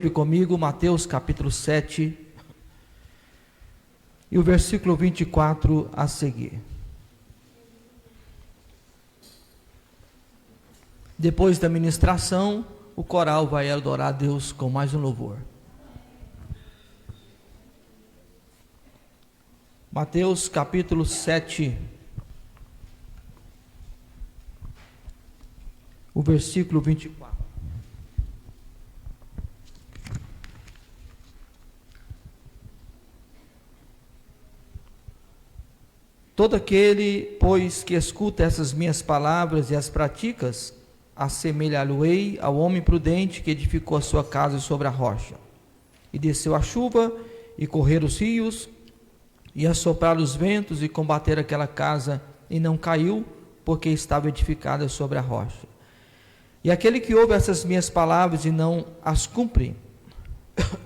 Comigo, Mateus capítulo 7 e o versículo 24 a seguir. Depois da ministração, o coral vai adorar a Deus com mais um louvor. Mateus capítulo 7, o versículo 24. Todo aquele, pois, que escuta essas minhas palavras e as praticas, assemelhá-lo-ei ao homem prudente que edificou a sua casa sobre a rocha. E desceu a chuva, e correram os rios, e assopraram os ventos, e combateram aquela casa, e não caiu, porque estava edificada sobre a rocha. E aquele que ouve essas minhas palavras e não as cumpre,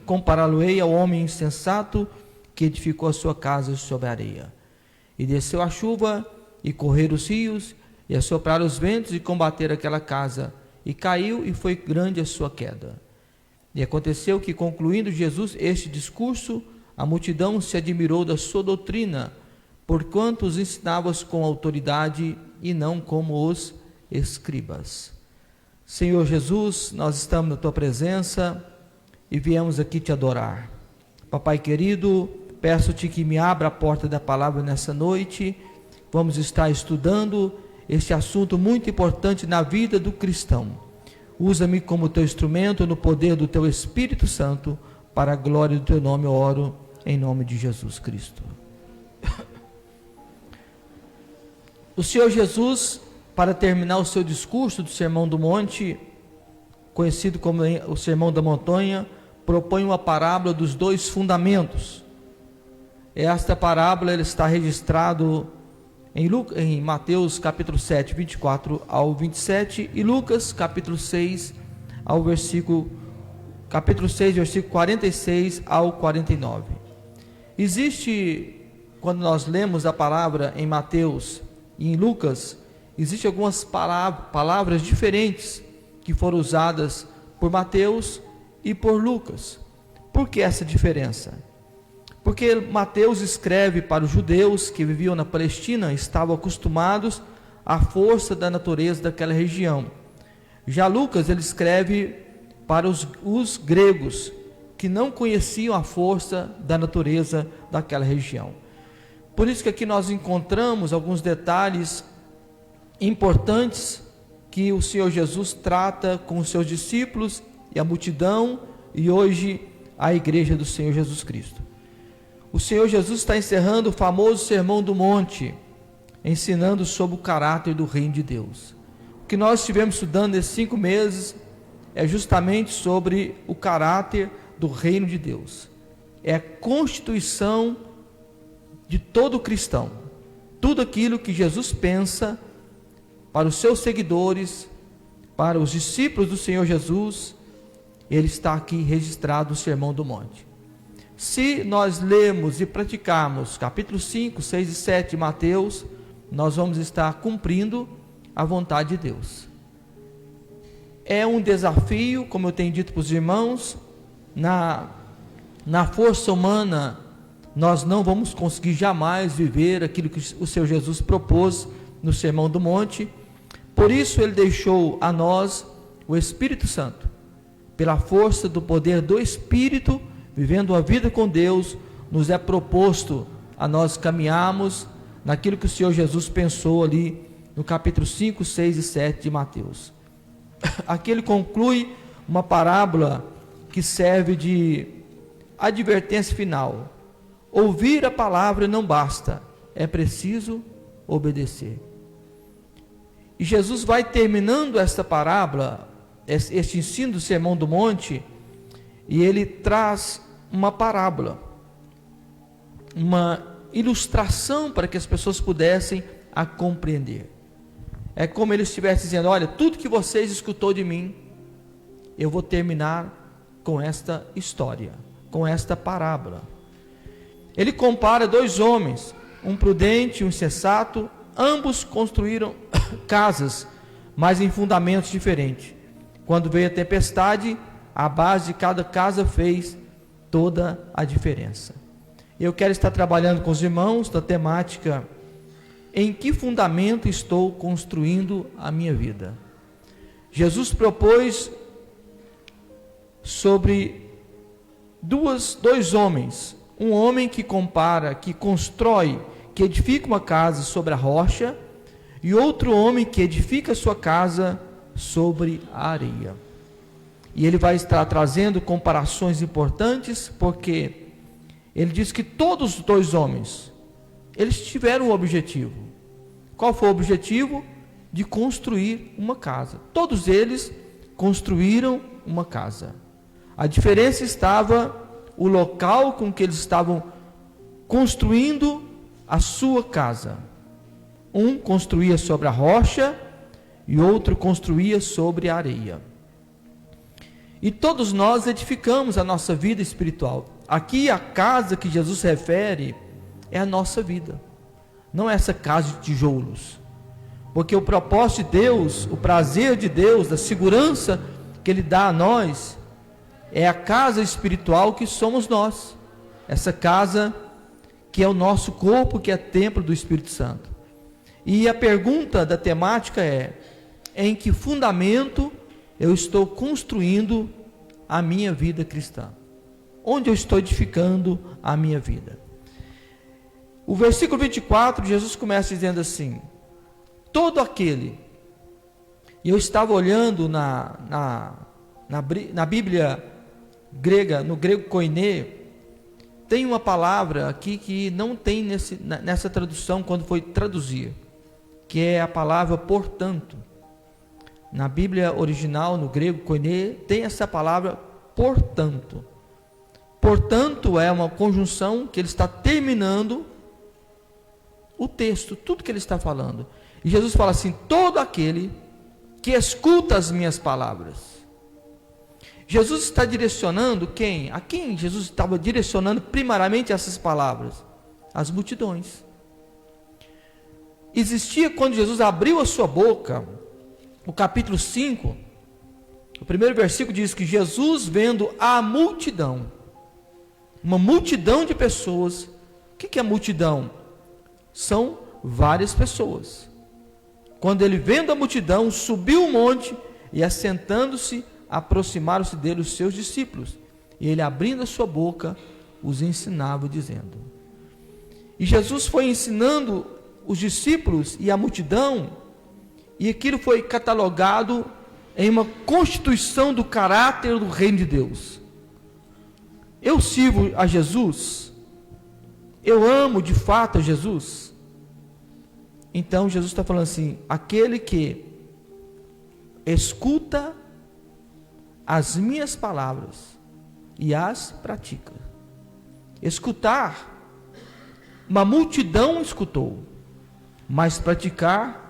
compará-lo-ei ao homem insensato que edificou a sua casa sobre a areia. E desceu a chuva, e correram os rios, e assopraram os ventos, e combateram aquela casa, e caiu, e foi grande a sua queda. E aconteceu que, concluindo Jesus este discurso, a multidão se admirou da sua doutrina, porquanto os ensinava com autoridade, e não como os escribas. Senhor Jesus, nós estamos na tua presença, e viemos aqui te adorar. Papai querido, peço-te que me abra a porta da palavra nessa noite. Vamos estar estudando este assunto muito importante na vida do cristão. Usa-me como teu instrumento no poder do teu Espírito Santo, para a glória do teu nome eu oro, em nome de Jesus Cristo. O Senhor Jesus, para terminar o seu discurso do Sermão do Monte, conhecido como o Sermão da Montanha, propõe uma parábola dos dois fundamentos. Esta parábola ela está registrado em Mateus capítulo 7, 24 ao 27 e Lucas capítulo 6, capítulo 6, versículo 46 ao 49. Existe, quando nós lemos a palavra em Mateus e em Lucas, existem algumas palavras diferentes que foram usadas por Mateus e por Lucas. Por que essa diferença? Porque Mateus escreve para os judeus que viviam na Palestina, estavam acostumados à força da natureza daquela região. Já Lucas, ele escreve para os gregos, que não conheciam a força da natureza daquela região. Por isso que aqui nós encontramos alguns detalhes importantes que o Senhor Jesus trata com os seus discípulos e a multidão, e hoje a igreja do Senhor Jesus Cristo. O Senhor Jesus está encerrando o famoso Sermão do Monte, ensinando sobre o caráter do reino de Deus. O que nós estivemos estudando nesses 5 meses é justamente sobre o caráter do reino de Deus. É a constituição de todo cristão. Tudo aquilo que Jesus pensa para os seus seguidores, para os discípulos do Senhor Jesus, ele está aqui registrado no Sermão do Monte. Se nós lermos e praticarmos capítulo 5, 6 e 7 de Mateus, nós vamos estar cumprindo a vontade de Deus. É um desafio, como eu tenho dito para os irmãos, na força humana, nós não vamos conseguir jamais viver aquilo que o Senhor Jesus propôs no Sermão do Monte. Por isso ele deixou a nós o Espírito Santo, pela força do poder do Espírito, vivendo a vida com Deus, nos é proposto a nós caminharmos naquilo que o Senhor Jesus pensou ali no capítulo 5, 6 e 7 de Mateus. Aqui ele conclui uma parábola que serve de advertência final. Ouvir a palavra não basta, é preciso obedecer. E Jesus vai terminando esta parábola, este ensino do Sermão do Monte, e ele traz uma parábola, uma ilustração para que as pessoas pudessem a compreender. É como ele estivesse dizendo: olha, tudo que vocês escutou de mim, eu vou terminar com esta história, com esta parábola. Ele compara 2 homens, um prudente e um insensato, ambos construíram casas, mas em fundamentos diferentes. Quando veio a tempestade, a base de cada casa fez toda a diferença. Eu quero estar trabalhando com os irmãos da temática: em que fundamento estou construindo a minha vida? Jesus propôs sobre dois homens, um homem que compara, que constrói, que edifica uma casa sobre a rocha, e outro homem que edifica sua casa sobre a areia. E ele vai estar trazendo comparações importantes, porque ele diz que todos os dois homens, eles tiveram um objetivo. Qual foi o objetivo? De construir uma casa. Todos eles construíram uma casa. A diferença estava o local com que eles estavam construindo a sua casa. Um construía sobre a rocha e outro construía sobre a areia. E todos nós edificamos a nossa vida espiritual. Aqui a casa que Jesus se refere é a nossa vida. Não é essa casa de tijolos. Porque o propósito de Deus, o prazer de Deus, a segurança que Ele dá a nós, é a casa espiritual que somos nós. Essa casa que é o nosso corpo, que é templo do Espírito Santo. E a pergunta da temática é: em que fundamento eu estou construindo a minha vida cristã? Onde eu estou edificando a minha vida? O versículo 24, Jesus começa dizendo assim: todo aquele, e eu estava olhando na Bíblia grega, no grego koiné, tem uma palavra aqui que não tem nessa tradução quando foi traduzir, que é a palavra portanto. Na Bíblia original, no grego koiné, tem essa palavra portanto. Portanto, é uma conjunção que ele está terminando o texto, tudo que ele está falando. E Jesus fala assim: todo aquele que escuta as minhas palavras. Jesus está direcionando quem? A quem Jesus estava direcionando primariamente essas palavras? As multidões. Existia, quando Jesus abriu a sua boca, o capítulo 5, o primeiro versículo diz que Jesus, vendo a multidão, uma multidão de pessoas. O que é a multidão? São várias pessoas. Quando ele, vendo a multidão, subiu o monte e, assentando-se, aproximaram-se dele os seus discípulos. E ele, abrindo a sua boca, os ensinava, dizendo. E Jesus foi ensinando os discípulos e a multidão, e aquilo foi catalogado em uma constituição do caráter do reino de Deus. Eu sirvo a Jesus? Eu amo de fato a Jesus? Então Jesus está falando assim: aquele que escuta as minhas palavras e as pratica. Escutar, uma multidão escutou, mas praticar,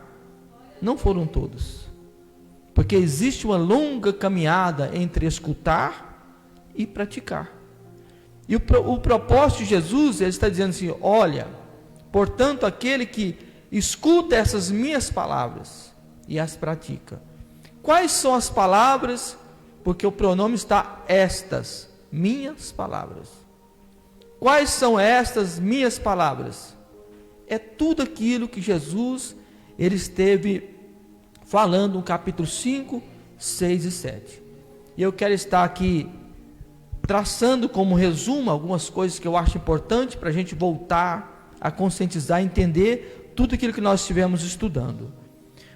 não foram todos. Porque existe uma longa caminhada entre escutar e praticar. E o propósito de Jesus, ele está dizendo assim: olha, portanto, aquele que escuta essas minhas palavras e as pratica. Quais são as palavras? Porque o pronome está estas, minhas palavras. Quais são estas minhas palavras? É tudo aquilo que Jesus, ele esteve falando no capítulo 5, 6 e 7. E eu quero estar aqui traçando como resumo algumas coisas que eu acho importante para a gente voltar a conscientizar, entender tudo aquilo que nós estivemos estudando.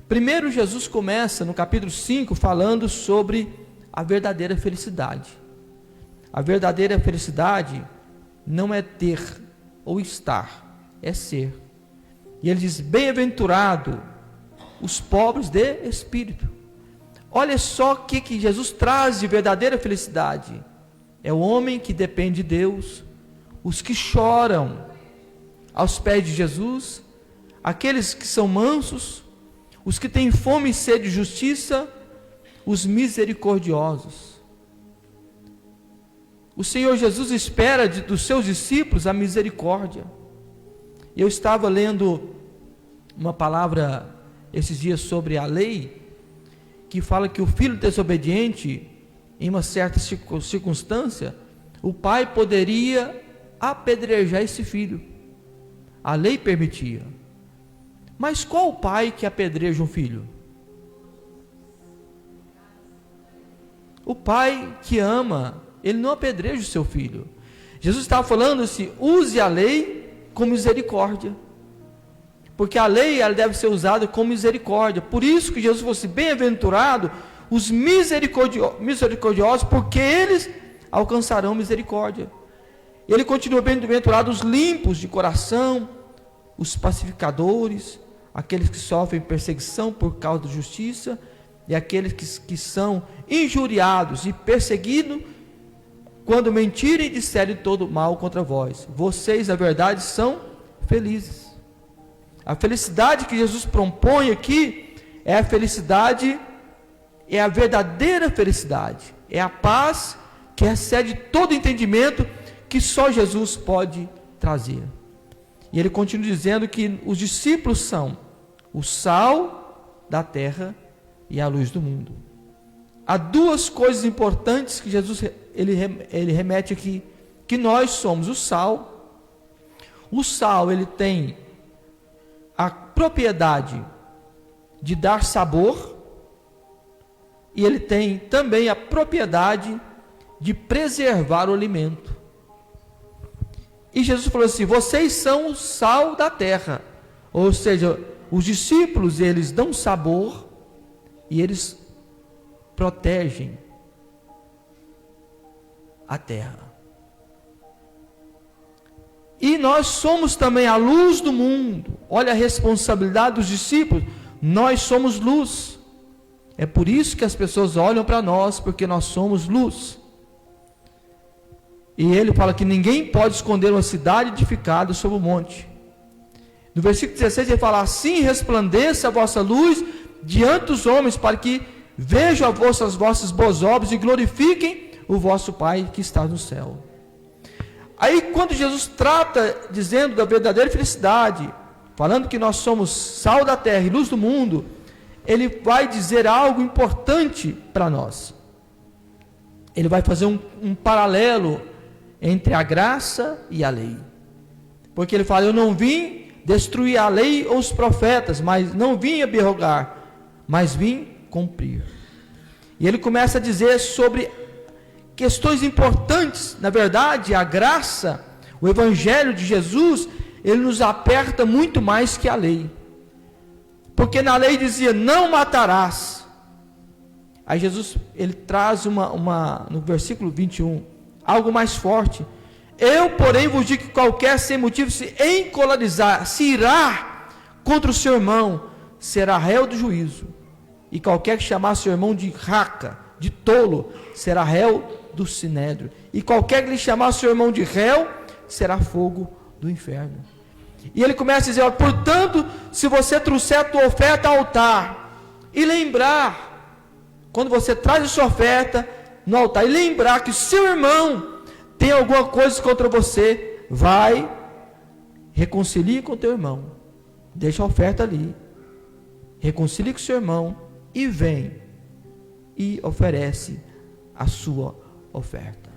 Primeiro, Jesus começa no capítulo 5 falando sobre a verdadeira felicidade. A verdadeira felicidade não é ter ou estar, é ser. E ele diz: bem-aventurado os pobres de espírito. Olha só o que Jesus traz de verdadeira felicidade. É o homem que depende de Deus, os que choram aos pés de Jesus, aqueles que são mansos, os que têm fome e sede de justiça, os misericordiosos. O Senhor Jesus espera dos seus discípulos a misericórdia. Eu estava lendo uma palavra esses dias sobre a lei, que fala que o filho desobediente, em uma certa circunstância, o pai poderia apedrejar esse filho. A lei permitia. Mas qual o pai que apedreja um filho? O pai que ama, ele não apedreja o seu filho. Jesus estava falando assim: use a lei com misericórdia, porque a lei ela deve ser usada com misericórdia. Por isso que Jesus fosse bem-aventurado os misericordiosos, porque eles alcançarão misericórdia. Ele continua: bem-aventurados os limpos de coração, os pacificadores, aqueles que sofrem perseguição por causa da justiça, e aqueles que são injuriados e perseguidos quando mentirem e disserem todo mal contra vós. Vocês, na verdade, são felizes. A felicidade que Jesus propõe aqui é a felicidade, é a verdadeira felicidade, é a paz que excede todo entendimento que só Jesus pode trazer. E ele continua dizendo que os discípulos são o sal da terra e a luz do mundo. Há duas coisas importantes que Jesus ele remete aqui, que nós somos o sal. O sal ele tem a propriedade de dar sabor, e ele tem também a propriedade de preservar o alimento. E Jesus falou assim: vocês são o sal da terra. Ou seja, os discípulos, eles dão sabor e eles protegem a terra. E nós somos também a luz do mundo. Olha a responsabilidade dos discípulos. Nós somos luz. É por isso que as pessoas olham para nós, porque nós somos luz. E ele fala que ninguém pode esconder uma cidade edificada sobre o monte. No versículo 16 ele fala: assim resplandeça a vossa luz diante dos homens, para que vejam as vossas boas obras e glorifiquem o vosso Pai que está no céu. Aí quando Jesus trata, dizendo da verdadeira felicidade, falando que nós somos sal da terra e luz do mundo, ele vai dizer algo importante para nós. Ele vai fazer um paralelo entre a graça e a lei. Porque ele fala: eu não vim destruir a lei ou os profetas, mas não vim abrogar, mas vim cumprir. E ele começa a dizer sobre questões importantes. Na verdade, a graça, o evangelho de Jesus, ele nos aperta muito mais que a lei. Porque na lei dizia: não matarás. Aí Jesus, ele traz no versículo 21, algo mais forte. Eu, porém, vos digo que qualquer sem motivo se encolerizar, se irá contra o seu irmão, será réu do juízo. E qualquer que chamar seu irmão de raca, de tolo, será réu do sinédrio. E qualquer que lhe chamar seu irmão de réu, será fogo do inferno. E ele começa a dizer: ó, portanto, se você trouxer a tua oferta ao altar, e lembrar, quando você traz a sua oferta no altar, e lembrar que o seu irmão tem alguma coisa contra você, vai, reconcilie com o teu irmão, deixa a oferta ali, reconcilie com o seu irmão, e vem, e oferece a sua oferta.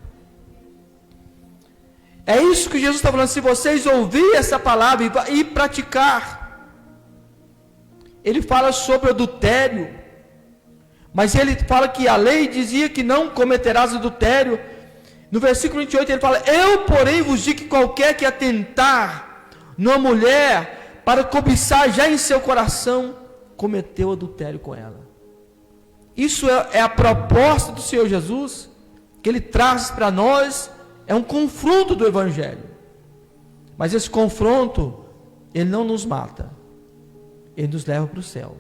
É isso que Jesus está falando. Se vocês ouvirem essa palavra e praticar, ele fala sobre adultério, mas ele fala que a lei dizia que não cometerás adultério. No versículo 28 ele fala: eu porém vos digo que qualquer que atentar numa mulher para cobiçar já em seu coração, cometeu adultério com ela. Isso é a proposta do Senhor Jesus, que ele traz para nós. É um confronto do evangelho, mas esse confronto, ele não nos mata, ele nos leva para o céu.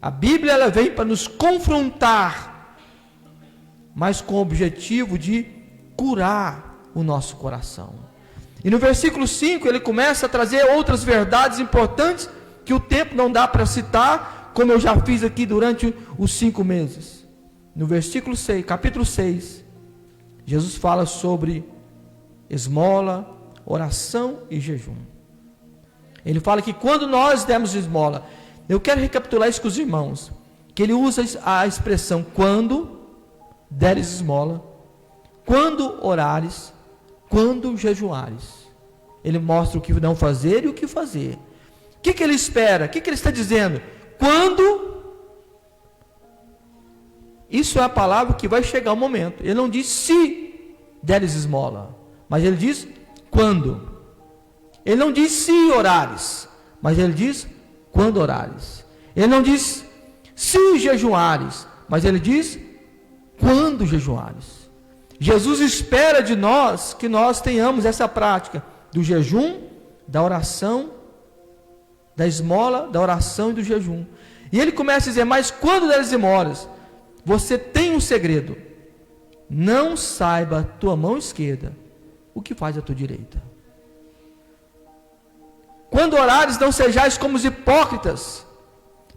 A Bíblia, ela vem para nos confrontar, mas com o objetivo de curar o nosso coração. E no versículo 5 ele começa a trazer outras verdades importantes, que o tempo não dá para citar, como eu já fiz aqui durante os 5 meses. No versículo 6, capítulo 6, Jesus fala sobre esmola, oração e jejum. Ele fala que quando nós demos esmola, eu quero recapitular isso com os irmãos, que ele usa a expressão quando, deres esmola, quando orares, quando jejuares. Ele mostra o que não fazer e o que fazer. O que ele espera? O que ele está dizendo? Quando? Isso é a palavra que vai chegar o momento. Ele não diz se deres esmola, mas ele diz quando. Ele não diz se orares, mas ele diz quando orares. Ele não diz se jejuares, mas ele diz quando jejuares. Jesus espera de nós que nós tenhamos essa prática do jejum, da oração, da esmola, da oração e do jejum. E ele começa a dizer, mas quando deres esmolas, você tem um segredo: não saiba a tua mão esquerda o que faz a tua direita. Quando orares, não sejais como os hipócritas,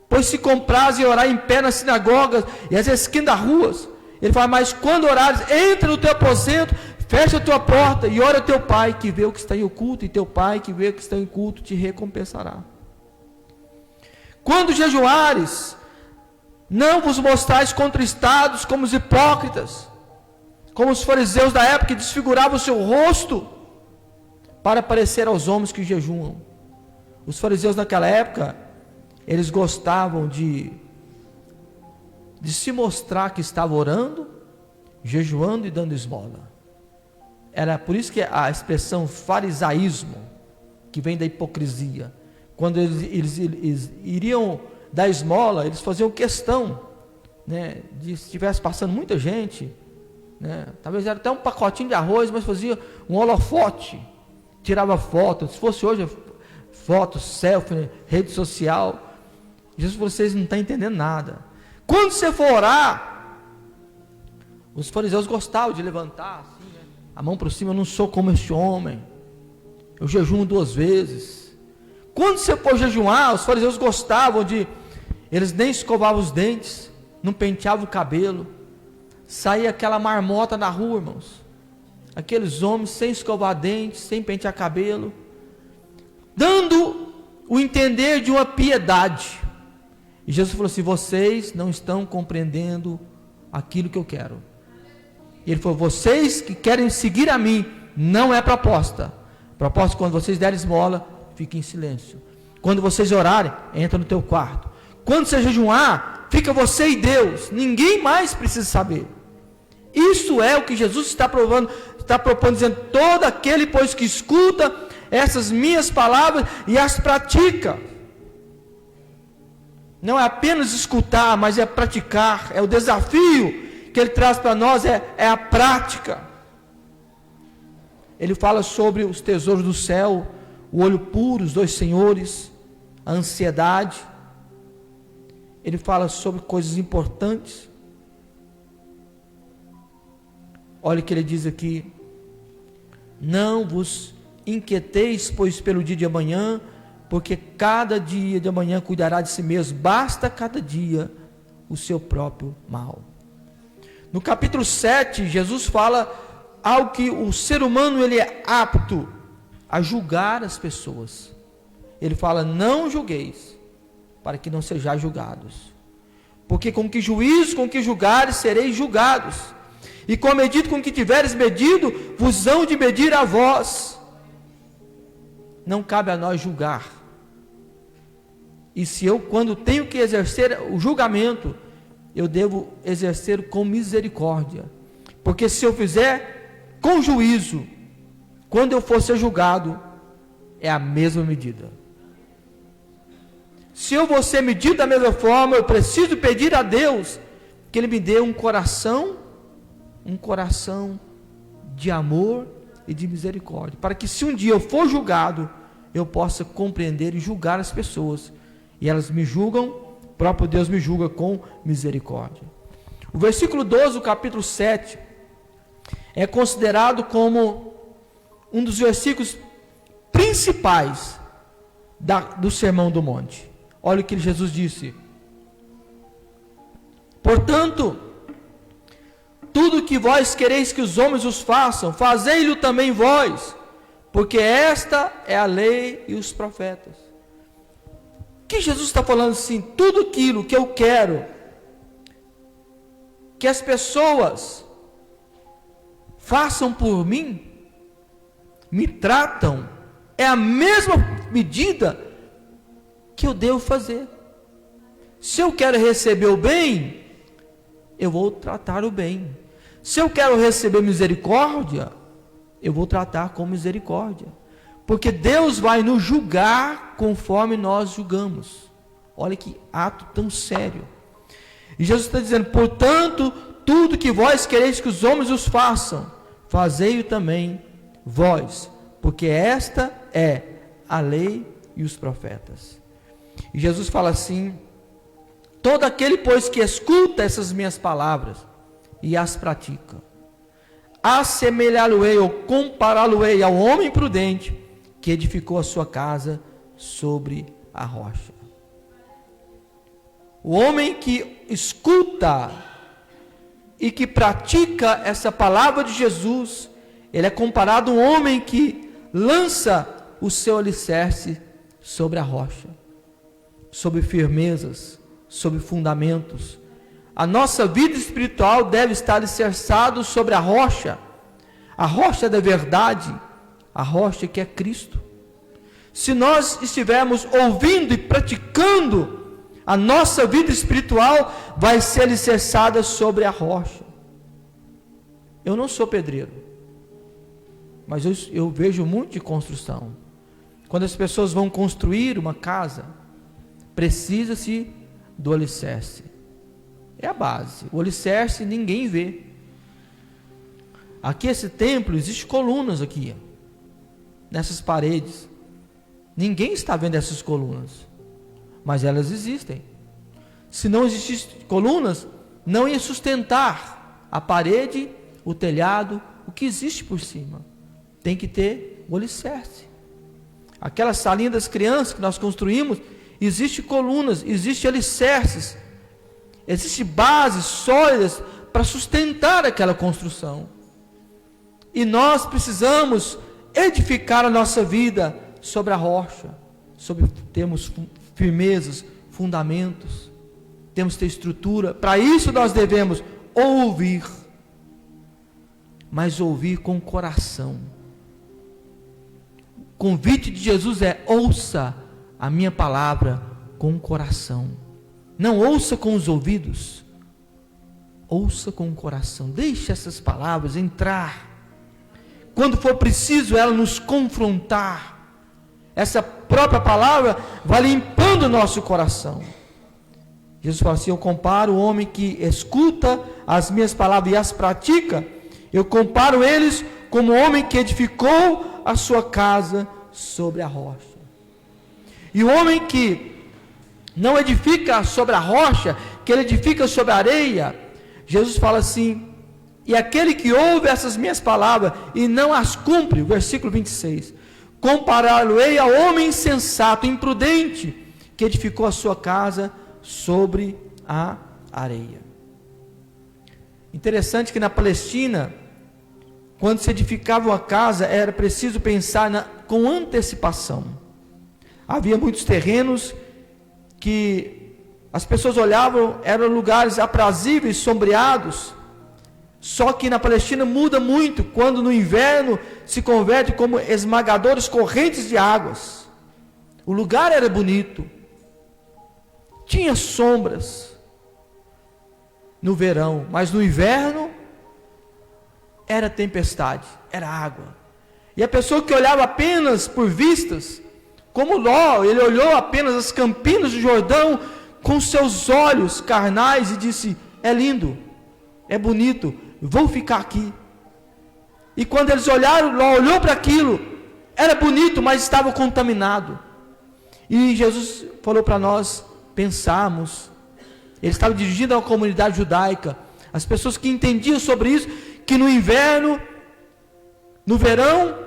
pois se comprazem em orar em pé nas sinagogas e às esquinas das ruas. Ele fala, mas quando orares, entra no teu aposento, fecha a tua porta e ora ao teu pai que vê o que está em oculto, e teu pai que vê o que está em oculto te recompensará. Quando jejuares, não vos mostrais contristados como os hipócritas, como os fariseus da época que desfiguravam o seu rosto para parecer aos homens que jejuam. Os fariseus naquela época, eles gostavam de se mostrar que estavam orando, jejuando e dando esmola. Era por isso que a expressão farisaísmo, que vem da hipocrisia, quando eles iriam dar esmola, eles faziam questão, né, de se estivesse passando muita gente, né, talvez era até um pacotinho de arroz, mas fazia um holofote, tirava foto. Se fosse hoje, foto, selfie, rede social. Jesus falou, vocês não estão entendendo nada. Quando você for orar, os fariseus gostavam de levantar assim, né, a mão para cima, eu não sou como este homem, eu jejuo 2 vezes. Quando você for jejuar, os fariseus gostavam eles nem escovavam os dentes, não penteavam o cabelo, saía aquela marmota na rua, irmãos, aqueles homens sem escovar dentes, sem pentear cabelo, dando o entender de uma piedade. E Jesus falou assim, vocês não estão compreendendo aquilo que eu quero. E ele falou, vocês que querem seguir a mim, não é proposta. Proposta, quando vocês derem esmola, fiquem em silêncio. Quando vocês orarem, entra no teu quarto. Quando você jejuar, fica você e Deus, ninguém mais precisa saber. Isso é o que Jesus está propondo, dizendo, todo aquele, pois, que escuta essas minhas palavras e as pratica. Não é apenas escutar, mas é praticar. É o desafio que ele traz para nós, é a prática. Ele fala sobre os tesouros do céu, o olho puro, os 2 senhores, a ansiedade. Ele fala sobre coisas importantes. Olha o que ele diz aqui: não vos inquieteis, pois, pelo dia de amanhã, porque cada dia de amanhã cuidará de si mesmo, basta cada dia o seu próprio mal. No capítulo 7, Jesus fala algo que o ser humano ele é apto a julgar as pessoas. Ele fala, não julgueis, para que não sejais julgados, porque com que juízo, com que julgares, sereis julgados, e com a medida com que tiveres medido, vos hão de medir a vós. Não cabe a nós julgar. E se eu, quando tenho que exercer o julgamento, eu devo exercer com misericórdia, porque se eu fizer com juízo, quando eu for ser julgado, é a mesma medida. Se eu vou ser medido da mesma forma, eu preciso pedir a Deus que Ele me dê um coração de amor e de misericórdia, para que se um dia eu for julgado, eu possa compreender e julgar as pessoas, e elas me julgam, o próprio Deus me julga com misericórdia. O versículo 12 do capítulo 7 é considerado como um dos versículos principais do Sermão do Monte. Olha o que Jesus disse: portanto, tudo que vós quereis que os homens os façam, fazei-lo também vós, porque esta é a lei e os profetas. O que Jesus está falando assim? Tudo aquilo que eu quero que as pessoas façam por mim, me tratam, é a mesma medida que eu devo fazer. Se eu quero receber o bem, eu vou tratar o bem. Se eu quero receber misericórdia, eu vou tratar com misericórdia. Porque Deus vai nos julgar conforme nós julgamos. Olha que ato tão sério. E Jesus está dizendo: portanto, tudo que vós quereis que os homens os façam, fazei-o também vós, porque esta é a lei e os profetas. E Jesus fala assim: todo aquele, pois, que escuta essas minhas palavras e as pratica, assemelhá-lo-ei ou compará-lo-ei ao homem prudente que edificou a sua casa sobre a rocha. O homem que escuta e que pratica essa palavra de Jesus, ele é comparado a um homem que lança o seu alicerce sobre a rocha, sobre firmezas, sobre fundamentos. A nossa vida espiritual deve estar alicerçada sobre a rocha da verdade, a rocha que é Cristo. Se nós estivermos ouvindo e praticando, a nossa vida espiritual vai ser alicerçada sobre a rocha. Eu não sou pedreiro, mas eu vejo muito de construção. Quando as pessoas vão construir uma casa, precisa-se do alicerce. É a base. O alicerce ninguém vê. Aqui esse templo, existe colunas aqui, nessas paredes. Ninguém está vendo essas colunas, mas elas existem. Se não existissem colunas, não ia sustentar a parede, o telhado, o que existe por cima. Tem que ter o alicerce. Aquela salinha das crianças que nós construímos, existe colunas, existe alicerces, existe bases sólidas para sustentar aquela construção. E nós precisamos edificar a nossa vida sobre a rocha, temos firmezas, fundamentos, temos que ter estrutura. Para isso nós devemos ouvir, mas ouvir com o coração. O convite de Jesus é: ouça a minha palavra com o coração. Não ouça com os ouvidos, ouça com o coração. Deixe essas palavras entrar. Quando for preciso ela nos confrontar, essa própria palavra vai limpando o nosso coração. Jesus fala assim: eu comparo o homem que escuta as minhas palavras e as pratica, eu comparo eles como o homem que edificou a sua casa sobre a rocha. E o homem que não edifica sobre a rocha, que ele edifica sobre a areia, Jesus fala assim: e aquele que ouve essas minhas palavras e não as cumpre, o versículo 26, compará-lo-ei ao homem insensato, imprudente, que edificou a sua casa sobre a areia. Interessante que na Palestina, quando se edificava uma casa, era preciso pensar com antecipação. Havia muitos terrenos que as pessoas olhavam, eram lugares aprazíveis, sombreados. Só que na Palestina muda muito, quando no inverno se converte como esmagadores correntes de águas. O lugar era bonito, tinha sombras no verão, mas no inverno era tempestade, era água. E a pessoa que olhava apenas por vistas, como Ló, ele olhou apenas as campinas do Jordão com seus olhos carnais e disse: é lindo, é bonito, vou ficar aqui. E quando eles olharam, Ló olhou para aquilo, era bonito, mas estava contaminado. E Jesus falou para nós pensarmos. Ele estava dirigindo a uma comunidade judaica, as pessoas que entendiam sobre isso, que no inverno, no verão,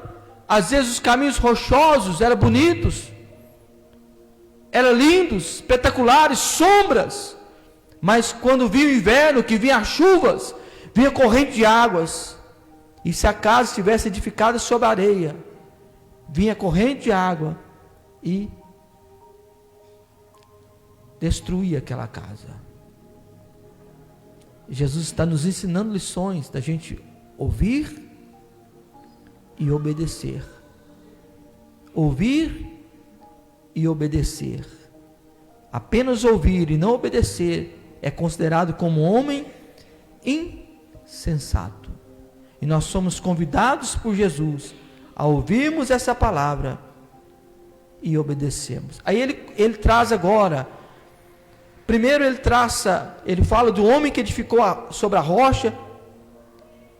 às vezes os caminhos rochosos eram bonitos, eram lindos, espetaculares, sombras, mas quando vinha o inverno, que vinha as chuvas, vinha corrente de águas, e se a casa estivesse edificada sobre a areia, vinha corrente de água e destruía aquela casa. Jesus está nos ensinando lições da gente ouvir e obedecer. Ouvir e obedecer. Apenas ouvir e não obedecer é considerado como homem insensato. E nós somos convidados por Jesus a ouvirmos essa palavra e obedecemos. Aí ele traz agora, primeiro ele fala do homem que edificou sobre a rocha,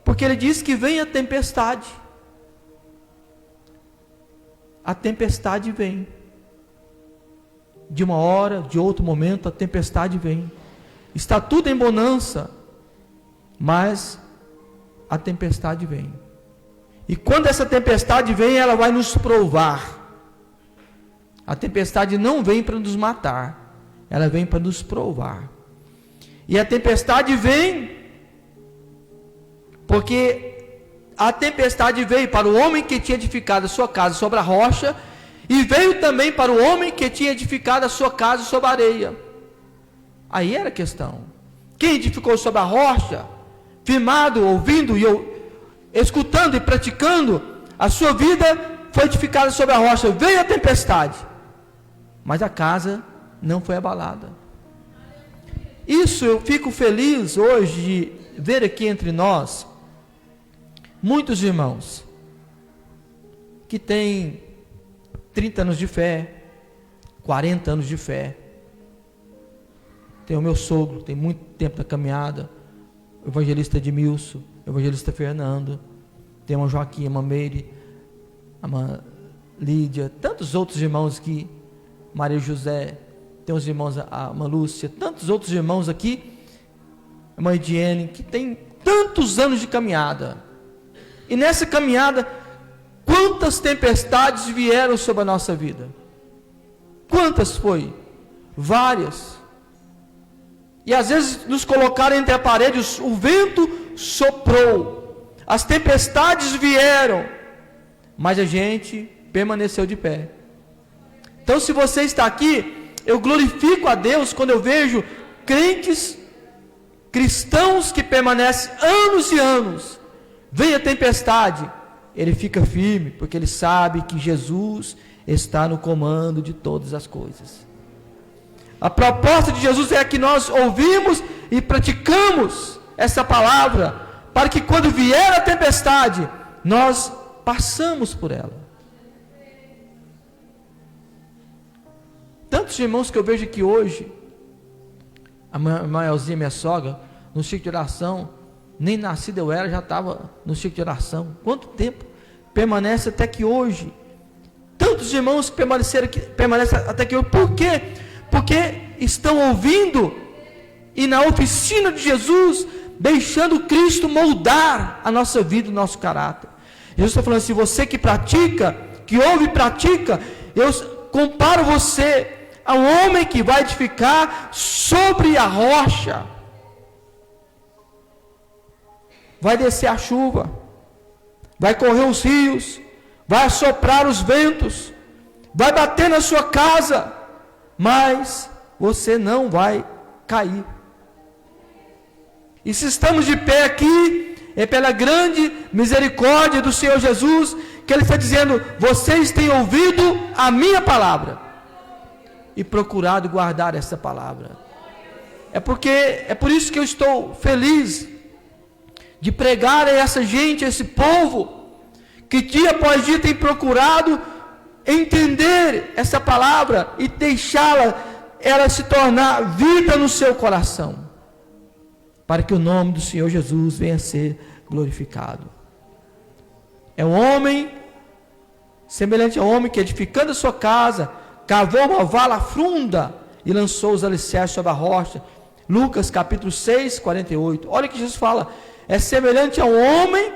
porque ele diz que vem a tempestade. A tempestade vem. De uma hora, de outro momento, a tempestade vem. Está tudo em bonança, mas a tempestade vem. E quando essa tempestade vem, ela vai nos provar. A tempestade não vem para nos matar, ela vem para nos provar. E a tempestade vem porque a tempestade veio para o homem que tinha edificado a sua casa sobre a rocha, e veio também para o homem que tinha edificado a sua casa sobre a areia. Aí era a questão. Quem edificou sobre a rocha, firmado, ouvindo e escutando e praticando, a sua vida foi edificada sobre a rocha. Veio a tempestade, mas a casa não foi abalada. Isso eu fico feliz hoje de ver aqui entre nós muitos irmãos que têm 30 anos de fé, 40 anos de fé. Tem o meu sogro, tem muito tempo na caminhada, o evangelista Edmilson, o evangelista Fernando, tem a irmã Joaquim, a irmã Meire, a irmã Lídia, tantos outros irmãos aqui, Maria José, tem os irmãos, a irmã Lúcia, tantos outros irmãos aqui, a irmã Ediene, que tem tantos anos de caminhada. E nessa caminhada, quantas tempestades vieram sobre a nossa vida? Quantas foi? Várias. E às vezes nos colocaram entre a parede, o vento soprou, as tempestades vieram, mas a gente permaneceu de pé. Então, se você está aqui, eu glorifico a Deus quando eu vejo crentes, cristãos que permanecem anos e anos. Vem a tempestade, ele fica firme, porque ele sabe que Jesus está no comando de todas as coisas. A proposta de Jesus é que nós ouvimos e praticamos essa palavra, para que quando vier a tempestade, nós passamos por ela. Tantos irmãos que eu vejo aqui hoje, a irmã Elzinha, minha sogra, no ciclo de oração, nem nascida eu era, já estava no ciclo de oração. Quanto tempo? Permanece até que hoje. Tantos irmãos que permanecem até que hoje. Por quê? Porque estão ouvindo e na oficina de Jesus, deixando Cristo moldar a nossa vida, o nosso caráter. Jesus está falando assim: você que pratica, que ouve e pratica, eu comparo você a um homem que vai edificar sobre a rocha. Vai descer a chuva, vai correr os rios, vai assoprar os ventos, vai bater na sua casa, mas você não vai cair. E se estamos de pé aqui, é pela grande misericórdia do Senhor Jesus, que Ele está dizendo: vocês têm ouvido a minha palavra e procurado guardar essa palavra. É por isso que eu estou feliz de pregar a essa gente, a esse povo, que dia após dia tem procurado entender essa palavra e ela se tornar vida no seu coração, para que o nome do Senhor Jesus venha a ser glorificado. É um homem semelhante ao homem que, edificando a sua casa, cavou uma vala funda e lançou os alicerces sobre a rocha. Lucas capítulo 6, 48. Olha o que Jesus fala: é semelhante a um homem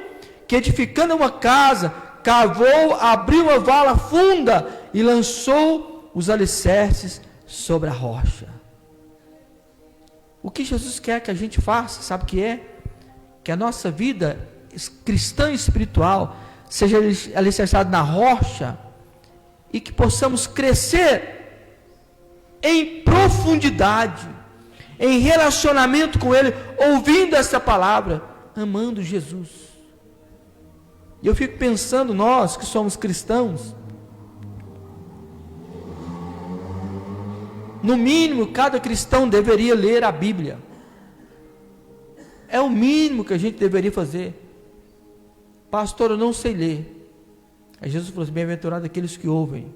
que, edificando uma casa, cavou, abriu uma vala funda e lançou os alicerces sobre a rocha. O que Jesus quer que a gente faça, sabe o que é? Que a nossa vida cristã e espiritual seja alicerçada na rocha, e que possamos crescer em profundidade, em relacionamento com Ele, ouvindo essa palavra, amando Jesus. E eu fico pensando, nós que somos cristãos, no mínimo, cada cristão deveria ler a Bíblia. É o mínimo que a gente deveria fazer. Pastor, eu não sei ler. Aí Jesus falou assim: bem-aventurado aqueles que ouvem.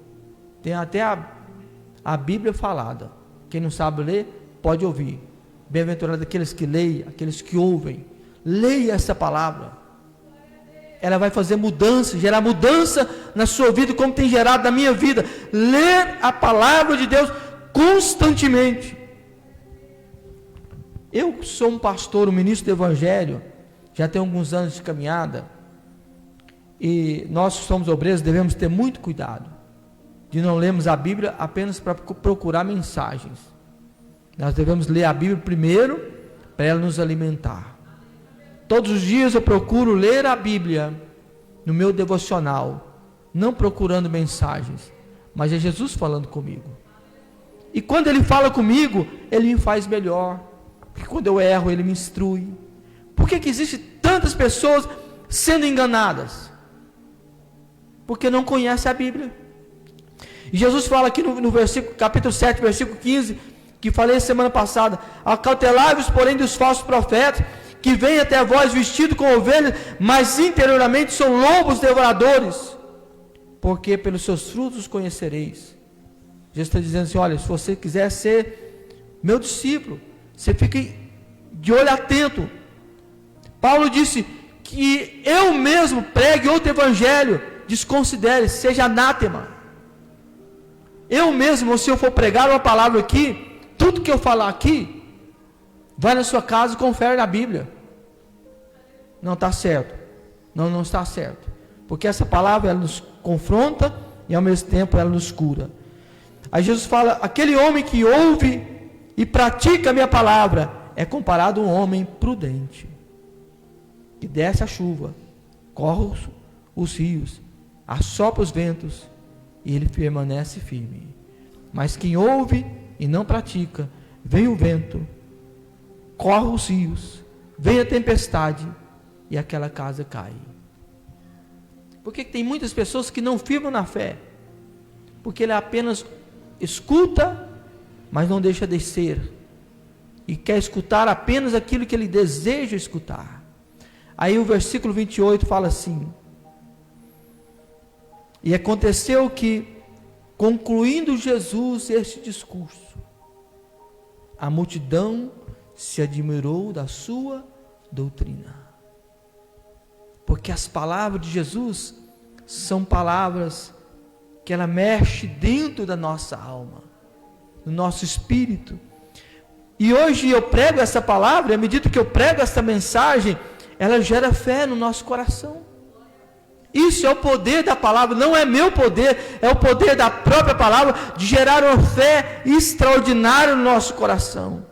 Tem até a Bíblia falada. Quem não sabe ler, pode ouvir. Bem-aventurado aqueles que leem, aqueles que ouvem. Leia essa palavra. Ela vai fazer mudança, gerar mudança na sua vida, como tem gerado na minha vida. Ler a palavra de Deus constantemente. Eu sou um pastor, um ministro do Evangelho, já tenho alguns anos de caminhada, e nós que somos obreiros devemos ter muito cuidado de não lermos a Bíblia apenas para procurar mensagens. Nós devemos ler a Bíblia primeiro para ela nos alimentar. Todos os dias eu procuro ler a Bíblia no meu devocional, não procurando mensagens, mas é Jesus falando comigo. E quando Ele fala comigo, Ele me faz melhor. Porque quando eu erro, Ele me instrui. Por que existem tantas pessoas sendo enganadas? Porque não conhecem a Bíblia. E Jesus fala aqui no versículo, capítulo 7, versículo 15, que falei semana passada: acautelai-vos, porém, dos falsos profetas, que vêm até vós vestidos com ovelhas, mas interiormente são lobos devoradores, porque pelos seus frutos os conhecereis. Jesus está dizendo assim: olha, se você quiser ser meu discípulo, você fique de olho atento. Paulo disse que eu mesmo pregue outro evangelho, desconsidere, seja anátema. Eu mesmo, se eu for pregar uma palavra aqui, tudo que eu falar aqui, vai na sua casa e confere na Bíblia. Não está certo. Não está certo. Porque essa palavra, ela nos confronta e ao mesmo tempo ela nos cura. Aí Jesus fala: aquele homem que ouve e pratica a minha palavra é comparado a um homem prudente, que desce a chuva, corre os rios, assopra os ventos, e ele permanece firme. Mas quem ouve e não pratica, vem o vento, corre os rios, vem a tempestade, e aquela casa cai. Porque tem muitas pessoas que não firmam na fé, porque ele apenas escuta, mas não deixa descer, e quer escutar apenas aquilo que ele deseja escutar. Aí o versículo 28 fala assim: e aconteceu que, concluindo Jesus este discurso, a multidão se admirou da sua doutrina. Porque as palavras de Jesus são palavras que ela mexe dentro da nossa alma, no nosso espírito. E hoje eu prego essa palavra, e à medida que eu prego essa mensagem, ela gera fé no nosso coração. Isso é o poder da palavra, não é meu poder, é o poder da própria palavra, de gerar uma fé extraordinária no nosso coração.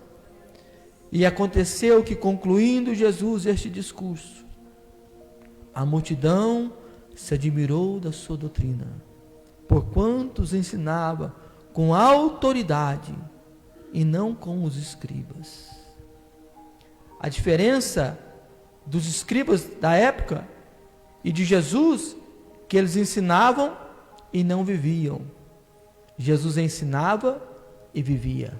E aconteceu que, concluindo Jesus este discurso, a multidão se admirou da sua doutrina, porquanto os ensinava com autoridade e não com os escribas. A diferença dos escribas da época e de Jesus, que eles ensinavam e não viviam. Jesus ensinava e vivia.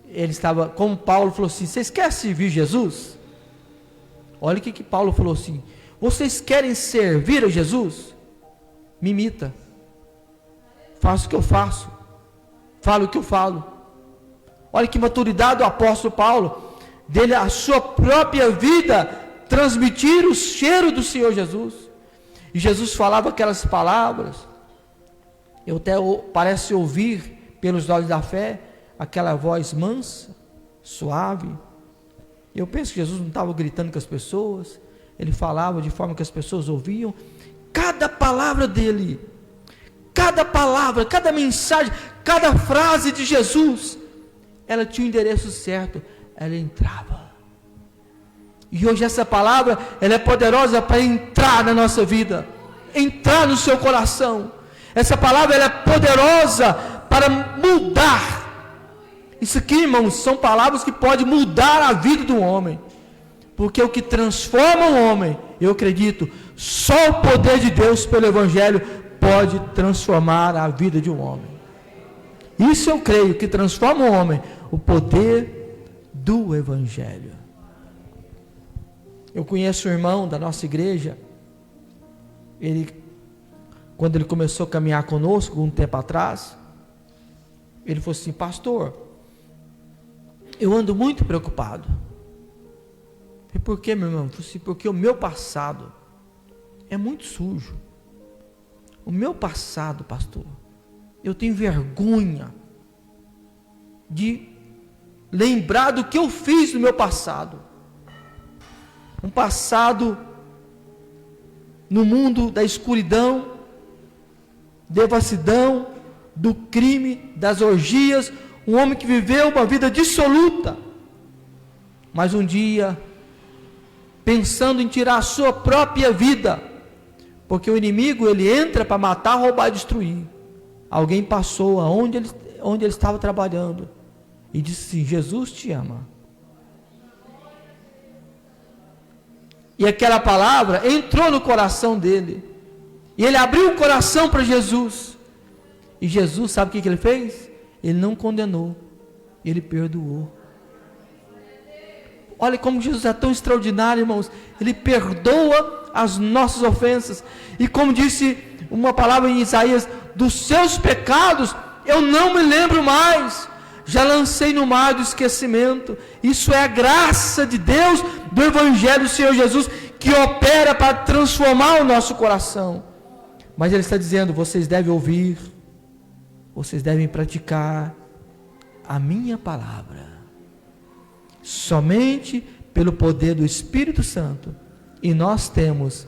Ele estava, como Paulo falou assim: vocês querem servir Jesus? Olha o que Paulo falou assim: vocês querem servir a Jesus? Me imita. Faça o que eu faço. Fala o que eu falo. Olha que maturidade do apóstolo Paulo, dele a sua própria vida transmitir o cheiro do Senhor Jesus. E Jesus falava aquelas palavras. Eu até parece ouvir pelos olhos da fé aquela voz mansa, suave. Eu penso que Jesus não estava gritando com as pessoas, ele falava de forma que as pessoas ouviam. Cada palavra dele, cada palavra, cada mensagem, cada frase de Jesus, ela tinha o endereço certo, ela entrava. E hoje essa palavra, ela é poderosa para entrar na nossa vida, entrar no seu coração. Essa palavra, ela é poderosa para mudar Isso aqui, irmãos, são palavras que podem mudar a vida do homem. Porque o que transforma o homem, eu acredito, só o poder de Deus pelo Evangelho pode transformar a vida de um homem. Isso eu creio, que transforma o homem, o poder do Evangelho. Eu conheço um irmão da nossa igreja, quando ele começou a caminhar conosco, um tempo atrás, ele falou assim: pastor, eu ando muito preocupado. E por quê, meu irmão? Eu falei assim: porque o meu passado é muito sujo. O meu passado, pastor, eu tenho vergonha de lembrar do que eu fiz no meu passado. Um passado no mundo da escuridão, devassidão, do crime, das orgias, um homem que viveu uma vida dissoluta, mas um dia, pensando em tirar a sua própria vida, porque o inimigo, ele entra para matar, roubar e destruir. Alguém passou onde ele estava trabalhando e disse assim: Jesus te ama. E aquela palavra entrou no coração dele, e ele abriu o coração para Jesus, e Jesus, sabe o que ele fez? Ele não condenou, ele perdoou. Olha como Jesus é tão extraordinário, irmãos. Ele perdoa as nossas ofensas, e como disse uma palavra em Isaías: dos seus pecados eu não me lembro mais, já lancei no mar do esquecimento. Isso é a graça de Deus, do Evangelho do Senhor Jesus, que opera para transformar o nosso coração. Mas Ele está dizendo: vocês devem ouvir, vocês devem praticar a minha palavra, somente pelo poder do Espírito Santo. E nós temos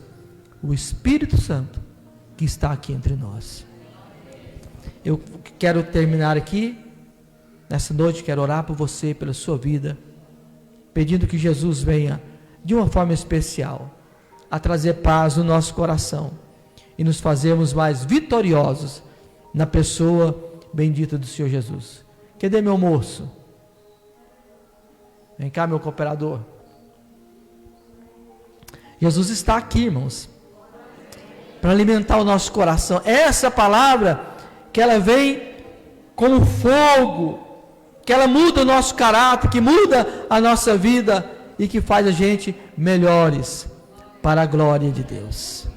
o Espírito Santo que está aqui entre nós. Eu quero terminar aqui, nessa noite, quero orar por você, pela sua vida, pedindo que Jesus venha, de uma forma especial, a trazer paz no nosso coração, e nos fazermos mais vitoriosos, na pessoa bendita do Senhor Jesus. Cadê meu moço? Vem cá, meu cooperador. Jesus está aqui, irmãos, para alimentar o nosso coração. Essa palavra, que ela vem como fogo, que ela muda o nosso caráter, que muda a nossa vida, e que faz a gente melhores, para a glória de Deus.